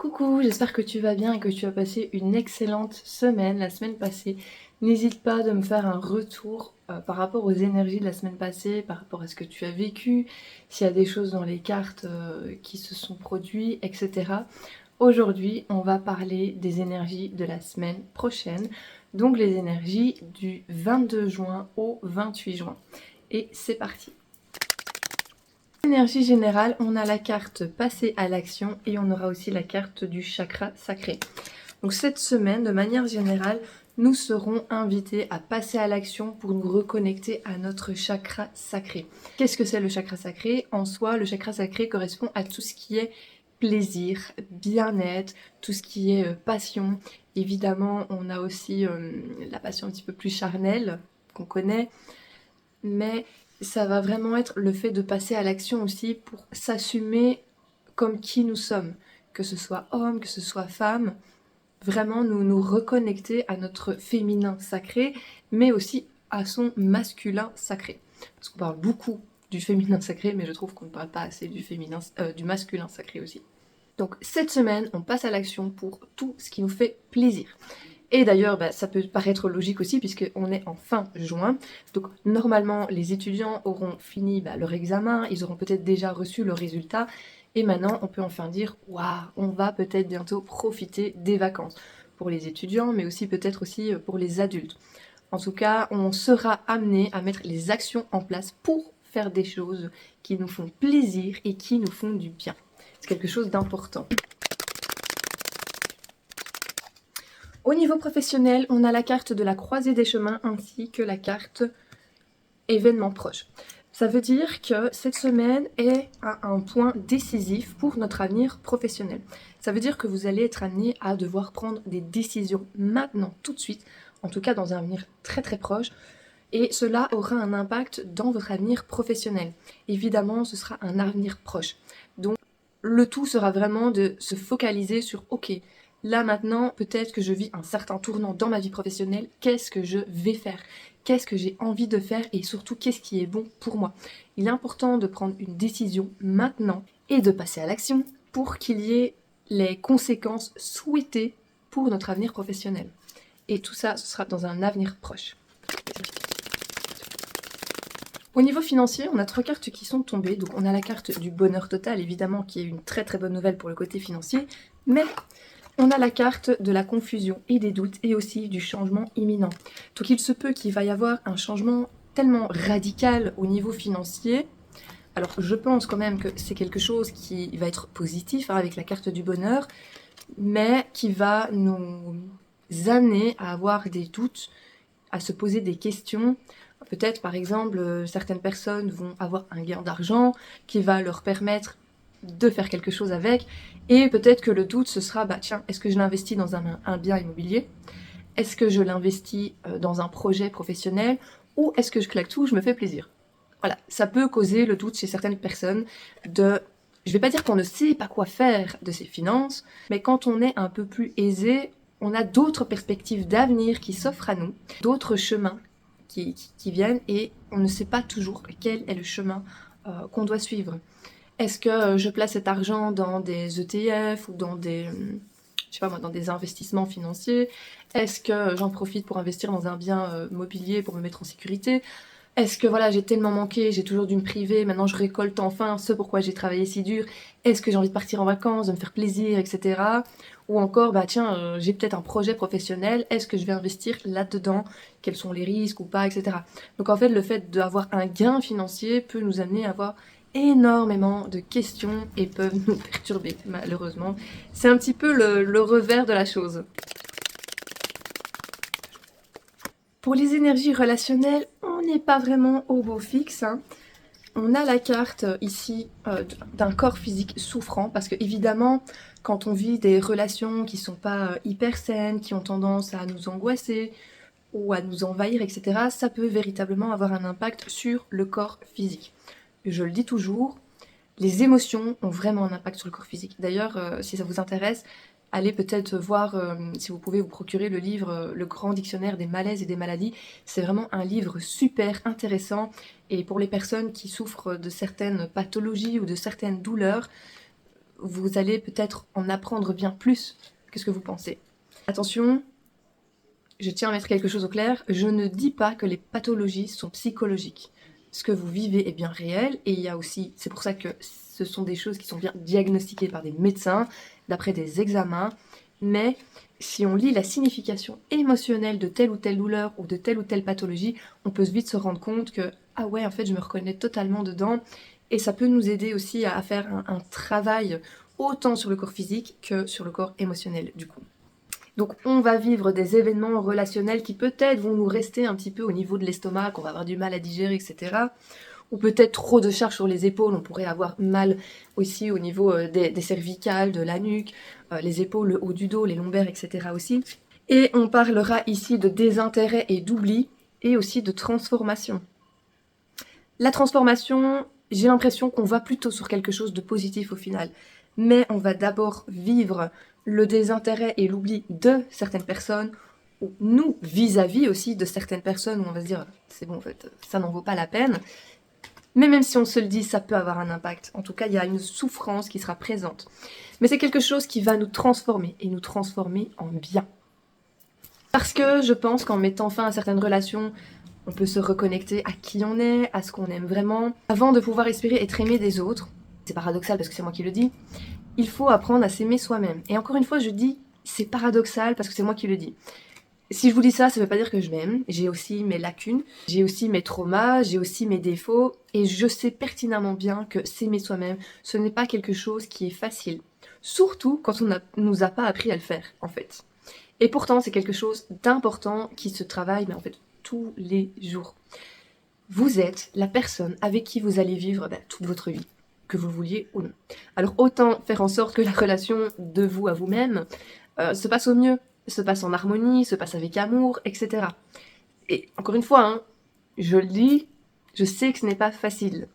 Coucou, j'espère que tu vas bien et que tu as passé une excellente semaine la semaine passée. N'hésite pas de me faire un retour par rapport aux énergies de la semaine passée, par rapport à ce que tu as vécu, s'il y a des choses dans les cartes qui se sont produites, etc. Aujourd'hui, on va parler des énergies de la semaine prochaine, donc les énergies du 22 juin au 28 juin. Et c'est parti. Énergie générale, on a la carte passer à l'action et on aura aussi la carte du chakra sacré. Donc cette semaine, de manière générale, nous serons invités à passer à l'action pour nous reconnecter à notre chakra sacré. Qu'est-ce que c'est le chakra sacré? En soi, le chakra sacré correspond à tout ce qui est plaisir, bien-être, tout ce qui est passion. Évidemment, on a aussi la passion un petit peu plus charnelle qu'on connaît, mais ça va vraiment être le fait de passer à l'action aussi pour s'assumer comme qui nous sommes, que ce soit homme, que ce soit femme, vraiment nous reconnecter à notre féminin sacré, mais aussi à son masculin sacré. Parce qu'on parle beaucoup du féminin sacré, mais je trouve qu'on ne parle pas assez du masculin sacré aussi. Donc cette semaine, on passe à l'action pour tout ce qui nous fait plaisir. Et d'ailleurs, ça peut paraître logique aussi puisqu'on est en fin juin. Donc normalement, les étudiants auront fini leur examen, ils auront peut-être déjà reçu le résultat. Et maintenant, on peut enfin dire, waouh, on va peut-être bientôt profiter des vacances. Pour les étudiants, mais aussi peut-être aussi pour les adultes. En tout cas, on sera amené à mettre les actions en place pour faire des choses qui nous font plaisir et qui nous font du bien. C'est quelque chose d'important. Au niveau professionnel, on a la carte de la croisée des chemins ainsi que la carte événement proche. Ça veut dire que cette semaine est à un point décisif pour notre avenir professionnel. Ça veut dire que vous allez être amené à devoir prendre des décisions maintenant, tout de suite, en tout cas dans un avenir très très proche, et cela aura un impact dans votre avenir professionnel. Évidemment, ce sera un avenir proche. Donc, le tout sera vraiment de se focaliser sur « Ok, là maintenant, peut-être que je vis un certain tournant dans ma vie professionnelle. Qu'est-ce que je vais faire? Qu'est-ce que j'ai envie de faire? Et surtout, qu'est-ce qui est bon pour moi ?» Il est important de prendre une décision maintenant et de passer à l'action pour qu'il y ait les conséquences souhaitées pour notre avenir professionnel. Et tout ça, ce sera dans un avenir proche. Au niveau financier, on a 3 cartes qui sont tombées. Donc on a la carte du bonheur total, évidemment, qui est une très très bonne nouvelle pour le côté financier. Mais on a la carte de la confusion et des doutes et aussi du changement imminent. Donc il se peut qu'il va y avoir un changement tellement radical au niveau financier. Alors je pense quand même que c'est quelque chose qui va être positif avec la carte du bonheur, mais qui va nous amener à avoir des doutes, à se poser des questions. Peut-être, par exemple, certaines personnes vont avoir un gain d'argent qui va leur permettre de faire quelque chose avec, et peut-être que le doute, ce sera, tiens, est-ce que je l'investis dans un bien immobilier? Est-ce que je l'investis dans un projet professionnel? Ou est-ce que je claque tout, je me fais plaisir? Voilà, ça peut causer le doute chez certaines personnes de... Je vais pas dire qu'on ne sait pas quoi faire de ses finances, mais quand on est un peu plus aisé, on a d'autres perspectives d'avenir qui s'offrent à nous, d'autres chemins qui viennent, et on ne sait pas toujours quel est le chemin qu'on doit suivre. Est-ce que je place cet argent dans des ETF ou dans des, je sais pas moi, dans des investissements financiers? Est-ce que j'en profite pour investir dans un bien mobilier pour me mettre en sécurité? Est-ce que voilà, j'ai tellement manqué, j'ai toujours dû me priver, maintenant je récolte enfin ce pourquoi j'ai travaillé si dur? Est-ce que j'ai envie de partir en vacances, de me faire plaisir, etc. Ou encore, tiens, j'ai peut-être un projet professionnel, est-ce que je vais investir là-dedans? Quels sont les risques ou pas, etc. Donc en fait, le fait d'avoir un gain financier peut nous amener à avoir énormément de questions et peuvent nous perturber, malheureusement. C'est un petit peu le revers de la chose. Pour les énergies relationnelles, on n'est pas vraiment au beau fixe, hein. On a la carte ici d'un corps physique souffrant, parce que évidemment, quand on vit des relations qui sont pas hyper saines, qui ont tendance à nous angoisser ou à nous envahir, etc., ça peut véritablement avoir un impact sur le corps physique. Je le dis toujours, les émotions ont vraiment un impact sur le corps physique. D'ailleurs, si ça vous intéresse, allez peut-être voir si vous pouvez vous procurer le livre Le Grand Dictionnaire des malaises et des maladies. C'est vraiment un livre super intéressant, et pour les personnes qui souffrent de certaines pathologies ou de certaines douleurs, vous allez peut-être en apprendre bien plus. Qu'est-ce que vous pensez? Attention, je tiens à mettre quelque chose au clair, je ne dis pas que les pathologies sont psychologiques. Ce que vous vivez est bien réel, et il y a aussi, c'est pour ça que ce sont des choses qui sont bien diagnostiquées par des médecins, d'après des examens, mais si on lit la signification émotionnelle de telle ou telle douleur ou de telle ou telle pathologie, on peut vite se rendre compte que, ah ouais, en fait, je me reconnais totalement dedans, et ça peut nous aider aussi à faire un travail autant sur le corps physique que sur le corps émotionnel, du coup. Donc on va vivre des événements relationnels qui peut-être vont nous rester un petit peu au niveau de l'estomac, qu'on va avoir du mal à digérer, etc. Ou peut-être trop de charge sur les épaules, on pourrait avoir mal aussi au niveau des cervicales, de la nuque, les épaules, le haut du dos, les lombaires, etc. aussi. Et on parlera ici de désintérêt et d'oubli, et aussi de transformation. La transformation, j'ai l'impression qu'on va plutôt sur quelque chose de positif au final. Mais on va d'abord vivre le désintérêt et l'oubli de certaines personnes, ou nous, vis-à-vis aussi de certaines personnes, où on va se dire, c'est bon, en fait, ça n'en vaut pas la peine. Mais même si on se le dit, ça peut avoir un impact. En tout cas, il y a une souffrance qui sera présente. Mais c'est quelque chose qui va nous transformer, et nous transformer en bien. Parce que je pense qu'en mettant fin à certaines relations, on peut se reconnecter à qui on est, à ce qu'on aime vraiment, avant de pouvoir espérer être aimé des autres. C'est paradoxal parce que c'est moi qui le dis. Il faut apprendre à s'aimer soi-même. Et encore une fois, je dis c'est paradoxal parce que c'est moi qui le dis. Si je vous dis ça, ça ne veut pas dire que je m'aime. J'ai aussi mes lacunes, j'ai aussi mes traumas, j'ai aussi mes défauts. Et je sais pertinemment bien que s'aimer soi-même, ce n'est pas quelque chose qui est facile. Surtout quand on ne nous a pas appris à le faire, en fait. Et pourtant, c'est quelque chose d'important qui se travaille, mais en fait, tous les jours. Vous êtes la personne avec qui vous allez vivre toute votre vie, que vous le vouliez ou non. Alors autant faire en sorte que la relation de vous à vous-même se passe au mieux, se passe en harmonie, se passe avec amour, etc. Et encore une fois, hein, je le dis, je sais que ce n'est pas facile,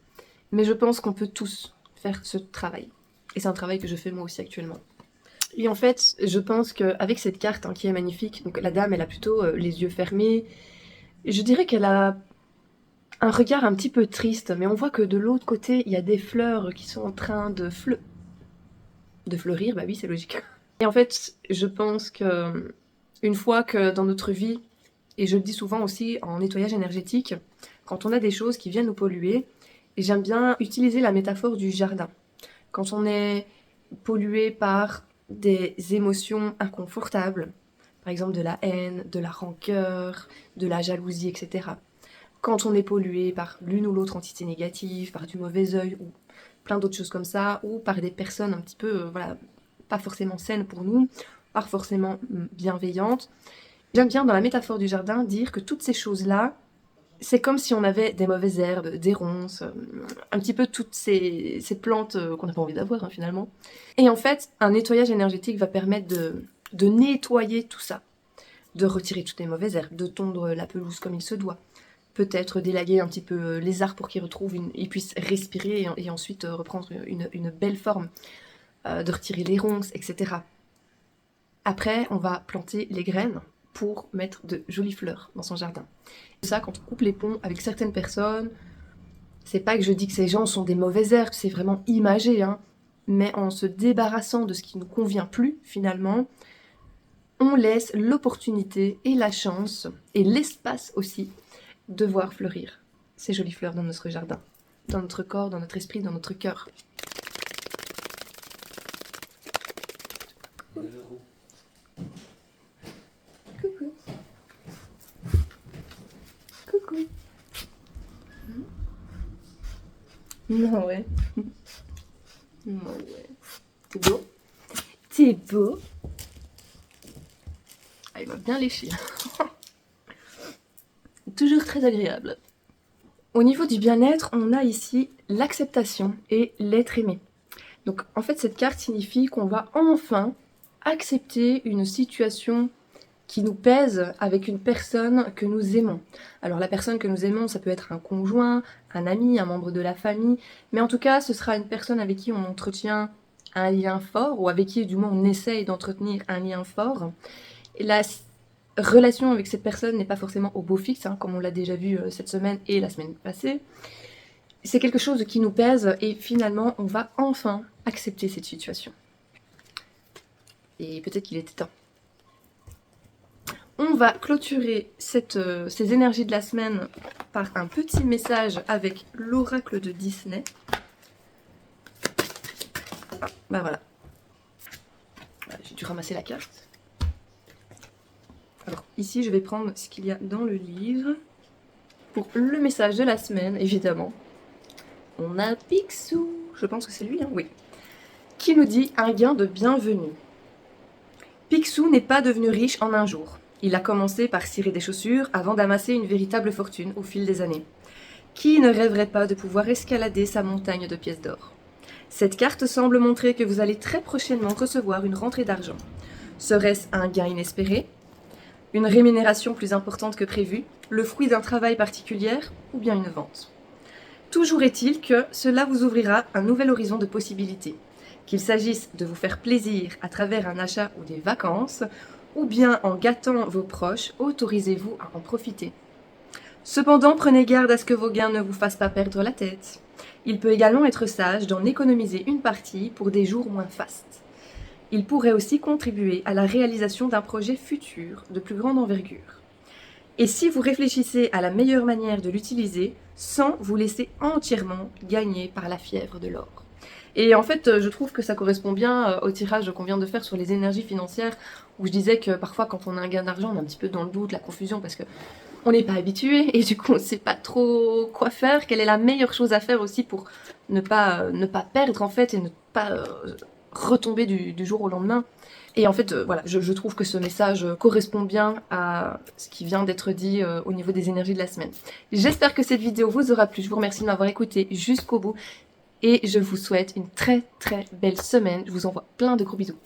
mais je pense qu'on peut tous faire ce travail. Et c'est un travail que je fais moi aussi actuellement. Et en fait, je pense qu'avec cette carte qui est magnifique, donc la dame, elle a plutôt les yeux fermés. Je dirais qu'elle a un regard un petit peu triste, mais on voit que de l'autre côté, il y a des fleurs qui sont en train de fleurir, bah oui, c'est logique. Et en fait, je pense que une fois que dans notre vie, et je le dis souvent aussi en nettoyage énergétique, quand on a des choses qui viennent nous polluer, j'aime bien utiliser la métaphore du jardin. Quand on est pollué par des émotions inconfortables, par exemple de la haine, de la rancœur, de la jalousie, etc. Quand on est pollué par l'une ou l'autre entité négative, par du mauvais œil ou plein d'autres choses comme ça, ou par des personnes un petit peu, voilà, pas forcément saines pour nous, pas forcément bienveillantes. J'aime bien dans la métaphore du jardin dire que toutes ces choses-là, c'est comme si on avait des mauvaises herbes, des ronces, un petit peu toutes ces plantes qu'on n'a pas envie d'avoir finalement. Et en fait, un nettoyage énergétique va permettre de nettoyer tout ça, de retirer toutes les mauvaises herbes, de tondre la pelouse comme il se doit, peut-être d'élaguer un petit peu les arbres pour qu'ils puissent respirer et ensuite reprendre une belle forme, de retirer les ronces, etc. Après, on va planter les graines pour mettre de jolies fleurs dans son jardin. Ça, quand on coupe les ponts avec certaines personnes, c'est pas que je dis que ces gens sont des mauvaises herbes, c'est vraiment imagé, hein, mais en se débarrassant de ce qui nous convient plus, finalement, on laisse l'opportunité et la chance, et l'espace aussi, de voir fleurir ces jolies fleurs dans notre jardin, dans notre corps, dans notre esprit, dans notre cœur. Coucou. Coucou. Non, ouais. Non, ouais. T'es beau. T'es beau. Ah, il m'a bien léché. Toujours très agréable. Au niveau du bien-être, on a ici l'acceptation et l'être aimé. Donc en fait, cette carte signifie qu'on va enfin accepter une situation qui nous pèse avec une personne que nous aimons. Alors la personne que nous aimons, ça peut être un conjoint, un ami, un membre de la famille, mais en tout cas, ce sera une personne avec qui on entretient un lien fort, ou avec qui du moins on essaye d'entretenir un lien fort. Et la relation avec cette personne n'est pas forcément au beau fixe, comme on l'a déjà vu cette semaine et la semaine passée. C'est quelque chose qui nous pèse et finalement, on va enfin accepter cette situation. Et peut-être qu'il était temps. On va clôturer ces énergies de la semaine par un petit message avec l'oracle de Disney. Ah, bah voilà. J'ai dû ramasser la carte. Alors ici, je vais prendre ce qu'il y a dans le livre. Pour le message de la semaine, évidemment, on a Picsou. Je pense que c'est lui, hein, oui. Qui nous dit un gain de bienvenue. Picsou n'est pas devenu riche en un jour. Il a commencé par cirer des chaussures avant d'amasser une véritable fortune au fil des années. Qui ne rêverait pas de pouvoir escalader sa montagne de pièces d'or? Cette carte semble montrer que vous allez très prochainement recevoir une rentrée d'argent. Serait-ce un gain inespéré? Une rémunération plus importante que prévu? Le fruit d'un travail particulier? Ou bien une vente? Toujours est-il que cela vous ouvrira un nouvel horizon de possibilités. Qu'il s'agisse de vous faire plaisir à travers un achat ou des vacances, ou bien en gâtant vos proches, autorisez-vous à en profiter. Cependant, prenez garde à ce que vos gains ne vous fassent pas perdre la tête. Il peut également être sage d'en économiser une partie pour des jours moins fastes. Il pourrait aussi contribuer à la réalisation d'un projet futur de plus grande envergure. Et si vous réfléchissez à la meilleure manière de l'utiliser, sans vous laisser entièrement gagner par la fièvre de l'or. Et en fait, je trouve que ça correspond bien au tirage qu'on vient de faire sur les énergies financières, où je disais que parfois quand on a un gain d'argent, on est un petit peu dans le doute, la confusion, parce que on n'est pas habitué, et du coup on ne sait pas trop quoi faire, quelle est la meilleure chose à faire aussi pour ne pas perdre en fait, et ne pas retomber du jour au lendemain. Et en fait, voilà, je trouve que ce message correspond bien à ce qui vient d'être dit au niveau des énergies de la semaine. J'espère que cette vidéo vous aura plu, je vous remercie de m'avoir écouté jusqu'au bout, et je vous souhaite une très très belle semaine. Je vous envoie plein de gros bisous.